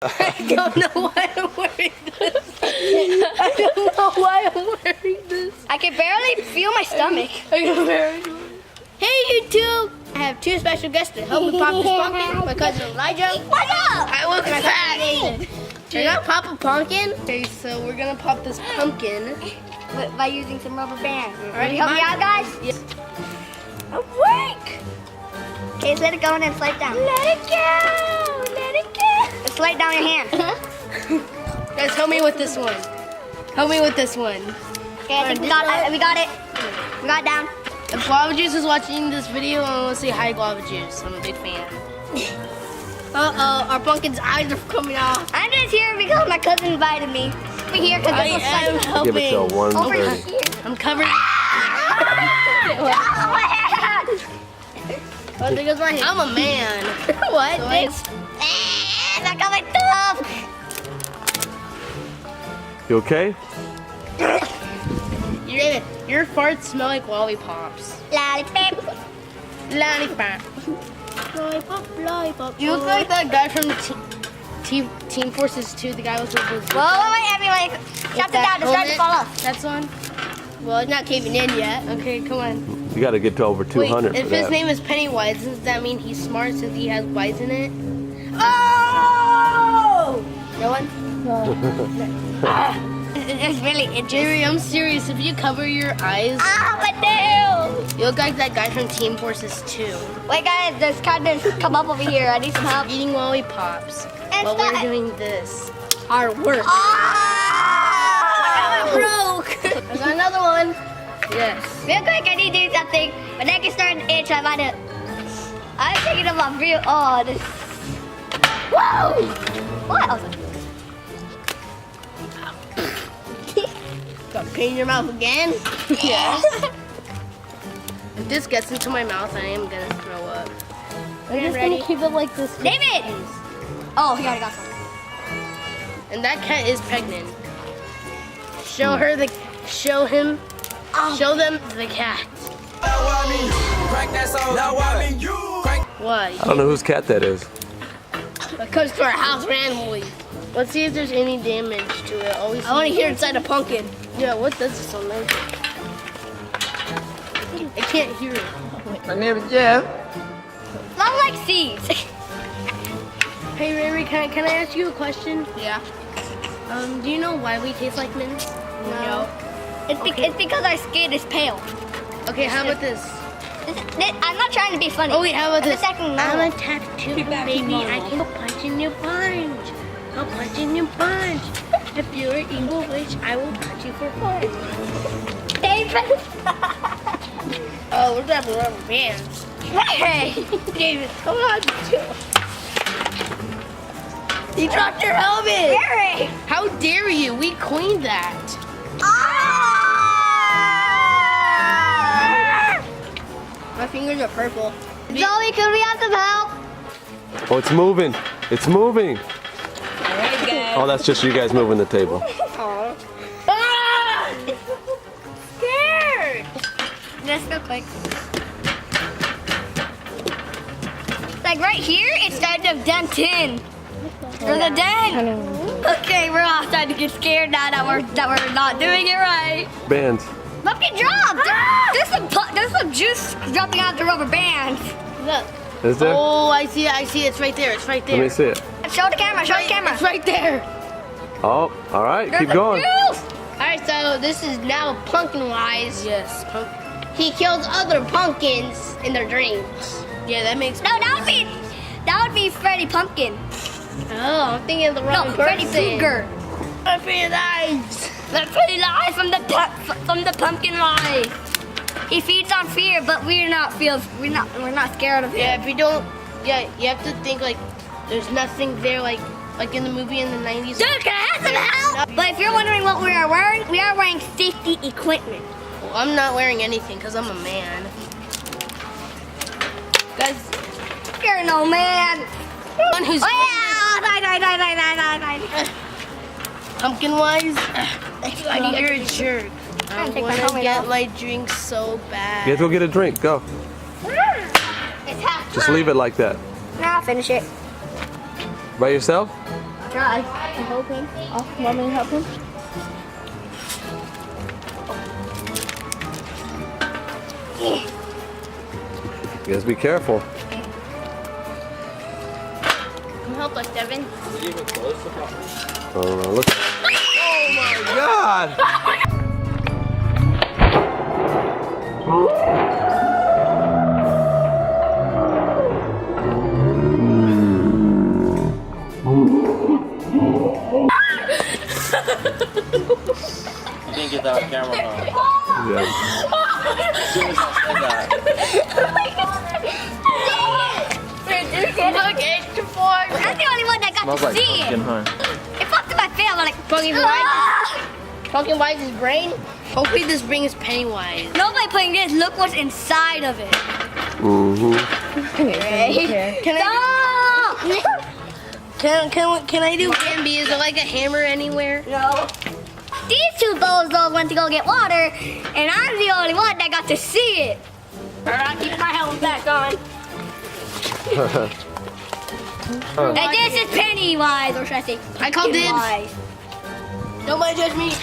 I don't know why I'm wearing this. I don't know why I'm wearing this. I can barely feel my stomach. Hey YouTube! I have two special guests to help me pop this pumpkin. My cousin Elijah. What up? I look fat. We're gonna pop a pumpkin. Okay, so we're gonna pop this pumpkin By using some rubber bands. Ready? Help me out, guys? Yes. Awake! Okay, just let it go and then slide it down. Let it go! Let it go! Just slide down your hand. Guys, help me with this one. Help me with this one. Okay, I think we got it. We got it. We got it down. If Guava Juice is watching this video, I want to say hi, Guava Juice. I'm a big fan. Uh-oh, our pumpkin's eyes are coming off. I'm just here because my cousin invited me. Over here, because I this was am like helping. Give it till over 1:30. here. I'm covered. Oh, my hand! Oh, there goes my hand. I'm a man. What? So This? I got my thumb. You okay? Your farts smell like lollipops. Lollipop. Lollipop. Lollipop, lollipop. You look like that guy from Team Forces 2, the guy with the blue. Whoa, I mean, like, shut it down. It's starting to fall off. That's one. Well, it's not caving in yet. Okay, come on. You got to get to over 200 Wait, if for his that. name is Pennywise, does that mean he's smart since he has Y's in it? Oh! No one? It's really interesting. Jerry, I'm serious. If you cover your eyes, Ah, my nails! you look like that guy from Team Forces 2. Wait, guys, this kind of come up over here. I need some help. Eating lollipops And while we're stop. doing this. Hard work. Ah! Broke. I got another one. Yes. Real quick, I need to do something. My neck is starting to itch. I might have. I'm taking them off real. Oh, this. Whoa! What? I was like, Got pain in your mouth again? Yes. If this gets into my mouth, I am gonna throw up. I'm just gonna keep it like this. David! Oh, he already got some. And that cat is pregnant. Show her the. Show him. Show them the cat. What? I don't know whose cat that is. It comes to our house randomly. Let's see if there's any damage to it. Always. I want to hear inside a pumpkin. Yeah, what does this sound like? I can't hear it. My name is Jeff. Not like seeds. Hey Riri, can I ask you a question? Yeah. Do you know why we taste like mints? No. It's because our skin is pale. Okay, how about this? I'm not trying to be funny. Oh wait, how about I'm this? attacking I'm Mama. a tattoo baby. I can punch in your punch. I'll punch in your punch. If you're an evil witch, I will punch you for fun. David. Oh, we're having rubber bands. Hey. David, come on. You dropped your helmet. Gary. How dare you? We cleaned that. Ah! My fingers are purple. Zoe, could we have some help? Oh, it's moving. It's moving. Oh, that's just you guys moving the table. Ah! Scared. Let's go quick. Like right here, it's starting to dent in. There's a dent. Okay, we're all starting to get scared now that we're not doing it right. Bands. Pumpkin dropped. There's some juice dropping out the rubber bands. Look. Is there? Oh, I see it. I see it. It's right there. It's right there. Let me see it. Show the camera. Show the camera. It's right there. Oh, all right. There's Keep the going. juice. All right, so this is now pumpkin-wise. Yes. He kills other pumpkins in their dreams. Yeah, that makes. No, that would be Freddy Pumpkin. Oh, I'm thinking of the wrong No, person. Freddy Krueger. I feel nice. That's Freddy life from the pumpkin life. He feeds on fear, but we're not scared of him. Yeah, if you don't, yeah, you have to think like there's nothing there like in the movie in the 90s. Dude, can I have some help? But if you're wondering what we are wearing safety equipment. Well, I'm not wearing anything because I'm a man. Guys, You're no man. one who's Oh yeah! Die. pumpkin-wise, you're a jerk. I Take my want to helmet get off. my drink so bad. You have to go get a drink. Go. It's half Just leave it like that. Now I'll finish it. By yourself? try. Help him. Oh, want me to help him? You guys be careful. Come help us, Devin. Look. Oh my God! You didn't get that on camera, huh? Yeah. As soon as I said that. Look, it's the fork. I'm the only one that got Smells to like see pumpkin, it. huh? It popped in my face. I'm like, Pumpkin Wise's brain. Hopefully this brings Pennywise. nobody playing this. Look what's inside of it. Can I? Stop! Can I do Bambi? Is it like a hammer anywhere? No. These two bozos went to go get water, and I'm the only one that got to see it. Alright, keep my helmet back on. And this is Pennywise, or should I say I called dibs. Pennywise. Nobody judge me.